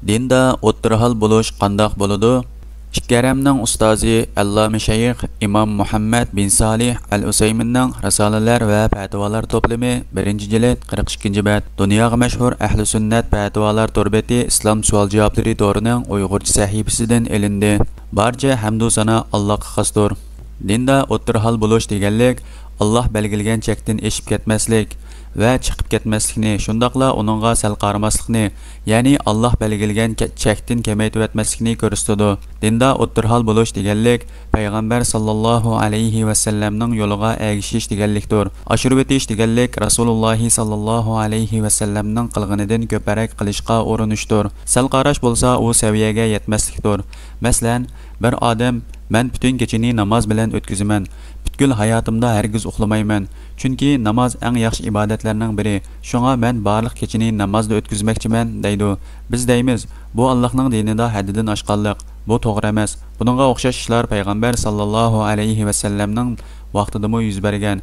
Dinda o'ttirhal bo'lish qandoq bo'ladi? Ikkaramning ustozi Alloma shayx Imom Muhammad bin Salih al-Usayminning Risolalar va fatvolar to'plami 1-jild 42-bet dunyoga mashhur ahli sunnat fatvolar to'rbeti islom savol javoblari to'rining Uyg'urcha sahifasidan elindi. Barcha hamd va sano Allohga xosdir. Dinda o'ttirhal bo'lish deganlik Alloh belgilagan chekdan eshib ketmaslik va chiqib ketmaslikni, shundaqla uningga sal qaramaslikni, ya'ni Alloh belgilagan chekdan kamaytib o'tmaslikni ko'rsatadi. Dinda o'ttirhal bo'lish deganlik payg'ambar sallallohu alayhi va sallamning yo'liga ergashish deganlikdir. Oshirib o'tish deganlik Rasululloh sallallohu alayhi va sallamning qilganidan ko'parak qilishga urinishdir. Sal qarash bo'lsa u saviyaga yetmaslikdir. Masalan, bir odam "Men butun kechani namoz bilan o'tkazaman. Butkul hayotimda hargiz uxlamayman. Chunki namoz eng yaxshi ibodatlarning biri. Shunga men barliq kechani namozda o'tkazmoqchiman" deydi. Biz deymiz, bu Allohning dinida haddidan oshganlik. Bu to'g'ri emas. Buningga o'xshash ishlar payg'ambar sallallohu alayhi va sallamning vaqtida yuz bergan.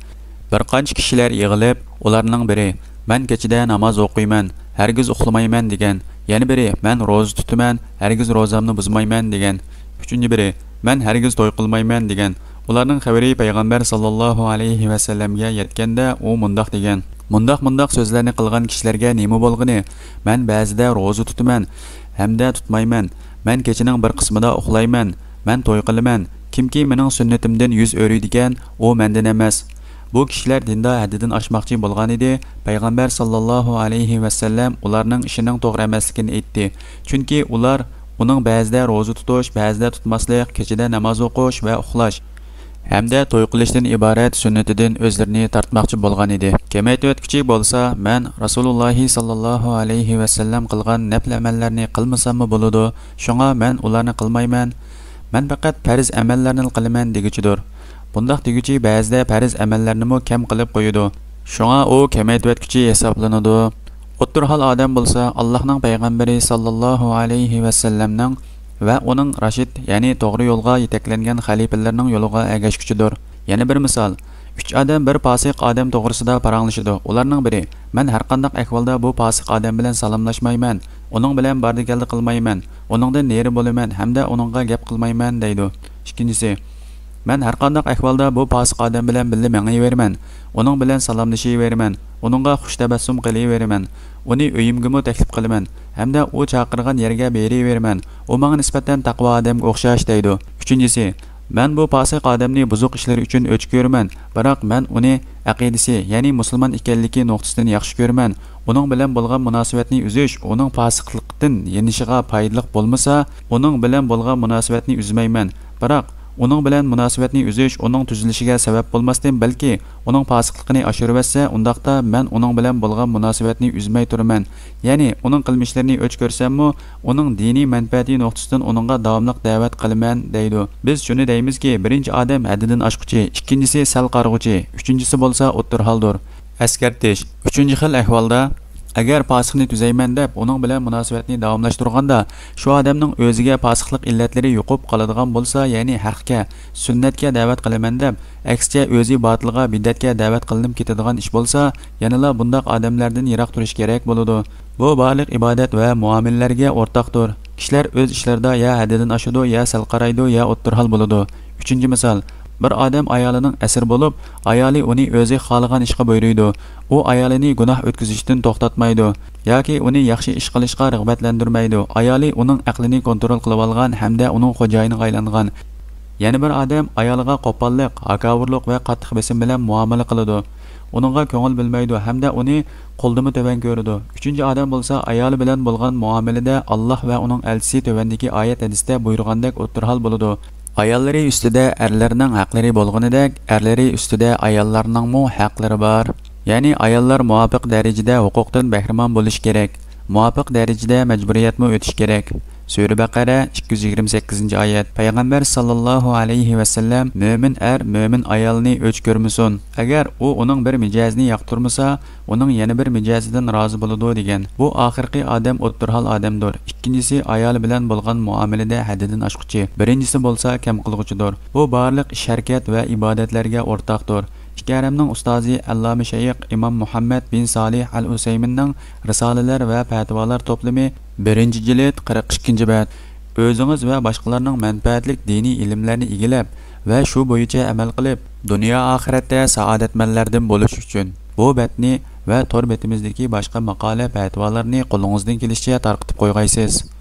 Bir qancha kishilar yig'ilib, ularning biri "Men kechida namoz o'qiyman, hargiz uxlamayman" degan. Yana biri "Men roza tutaman, hargiz rozamni buzmayman" degan. Uchinchi biri "Men hargiz to'y qilmayman" degan. Ularning xabari payg'ambar sallallohu alayhi va sallamga yetganda u mundoq degan. Mundoq so'zlarni qilgan kishilarga nima bo'lg'ini? "Men ba'zida roza tutaman, hamda tutmayman. Men kechining bir qismida uxlayman. Men to'y qilaman. Kimki mening sunnatimdan yuz o'riydigan, u mendan emas." Bu kishilar dinda haddidan oshmoqchi bo'lgan edi. Payg'ambar sallallohu alayhi va sallam ularning ishining to'g'ri emasligini aytdi. Chunki ular uning ba'zida roza tutish, ba'zida tutmaslik, kechida namoz o'qish va uxlash hamda to'y qilishdan iborat sunnatidan o'zlarini tortmoqchi bo'lgan edi. Kamaytib o'tkichi bo'lsa, "Men Rasululloh sallallohu alayhi va sallam qilgan nafl amallarni qilmasammi bo'ladi? Shunga men ularni qilmayman. Men faqat farz amallarni qilaman" deguchidir. Bundoq deguchi ba'zida farz amallarni kam qilib qo'yadi. Shunga u kamaytib o'tkichi hisoblanadi. O'ttirhal odam bo'lsa, Allohning payg'ambari sallallohu alayhi va sallamning va uning rashid, ya'ni to'g'ri yo'lga yetaklangan xalifalarning yo'liga ergashguchidir. Yana bir misol, 3 odam bir fosiq odam to'g'risida paranglashadi. Ularning biri "Men har qanday ahvolda bu fosiq odam bilan salomlashmayman, uning bilan bardikalli qilmayman, uningdan neri bo'laman hamda uningga gap qilmayman" deydi. Ikkinchisi "Men har qanday ahvolda bu fosiq odam bilan birga mengayveraman, uning bilan salomlashayveraman, uningga xush tabassum qilayveraman, uni uyimga taklif qilaman hamda u chaqirgan yerga berayveraman. U menga nisbatan taqvo odamga o'xshash" deydi. Uchinchisi "Men bu fosiq odamni buzuq ishlar uchun o'ch ko'raman, biroq men uni aqidasi, ya'ni musulmon ekanligi nuqtasidan yaxshi ko'raman. Uning bilan bo'lgan munosabatni uzish uning fosiqlikdan yenishiga foydali bo'lmasa, uning bilan bo'lgan munosabatni uzmayman. Biroq uning bilan munosabatni uzish uning tuzilishiga sabab bo'lmasdan, balki uning fosiqligini oshiribsa, undaqda men uning bilan bo'lgan munosabatni uzmay turaman. Ya'ni uning qilmishlarini o'ch ko'rsammi, uning diniy manfaati nuqtasidan uningga davomli da'vat qilaman" deydi. Biz shuni deymizki, birinchi odam haddidan oshquchi, ikkinchisi sal qarg'uchi, uchinchisi bo'lsa o'ttirhaldir. Askartish: 3-xil ahvolda agar fosiqni tuzayman deb uning bilan munosabatni davomlashtirganda, shu odamning o'ziga fosiqlik illatlari yo'qib qoladigan bo'lsa, ya'ni haqqa, sunnatga da'vat qilaman deb, aksicha o'zi botilga, bid'atga da'vat qilinib ketadigan ish bo'lsa, yanala bundoq odamlardan yiroq turish kerak bo'ladi. Bu barliq ibodat va muomalalarga o'rtaqdir. Kishilar o'z ishlarida ya haddidan oshadi, ya sal qaraydi, ya o'ttirhal bo'ladi. 3-misol, bir odam ayolining asir bo'lib, ayoli uni o'zi xohlagan ishga buyuruydi. U ayolini gunoh o'tkazishdan to'xtatmaydi yoki uni yaxshi ish qilishga rag'batlantirmaydi. Ayoli uning aqlini kontrol qilib olgan hamda uning xo'jayiniga aylangan. Yana bir odam ayoliga qo'pollik, haqoratlik va qattiq besim bilan muomala qiladi. Uningga ko'ngil bilmaydi hamda uni qo'ldimi to'van ko'radi. 3-chi odam bo'lsa, ayoli bilan bo'lgan muomalada Alloh va uning elchisi tövandagi oyat hadisda buyurgandek o'ttirhal bo'ladi. Ayollari ustida erlarning haqlari bo'lganidek, erlari ustida ayollarningmi haqlari bor. Ya'ni ayollar muvofiq darajada huquqdan bahramon bo'lish kerak. Muvofiq darajada majburiyatmi o'tish kerak. Sura Baqara 228-oyat. Payg'ambar sallallohu alayhi va sallam mo'min mo'min ayolni o'ch ko'rmasin. Agar u uning bir mijozini yoqtirmasa, uning yana bir mijozidan rozi bo'ladi degan. Bu oxirgi odam o'ttirhal odamdir. Ikkinchisi ayol bilan bo'lgan muomalada haddidan oshquchi. Birinchisi bo'lsa kam qilg'uchidir. Bu barliq ish harakat va ibodatlarga o'rtaqdir. İkkaramning ustozi Allama Shayx İmam Muhammad bin Salih al-Usayminning Risalalar va fatvolar to'plami 1-jild 42-bet. O'zingiz va boshqalarning manfaatlik diniy ilmlarni egilab va shu bo'yicha amal qilib, dunyo oxiratda saodatmanlardan bo'lish uchun bu betni va tor betimizdagi boshqa maqola fatvolarni qo'lingizdan kelishicha tarqatib qo'ygaysiz.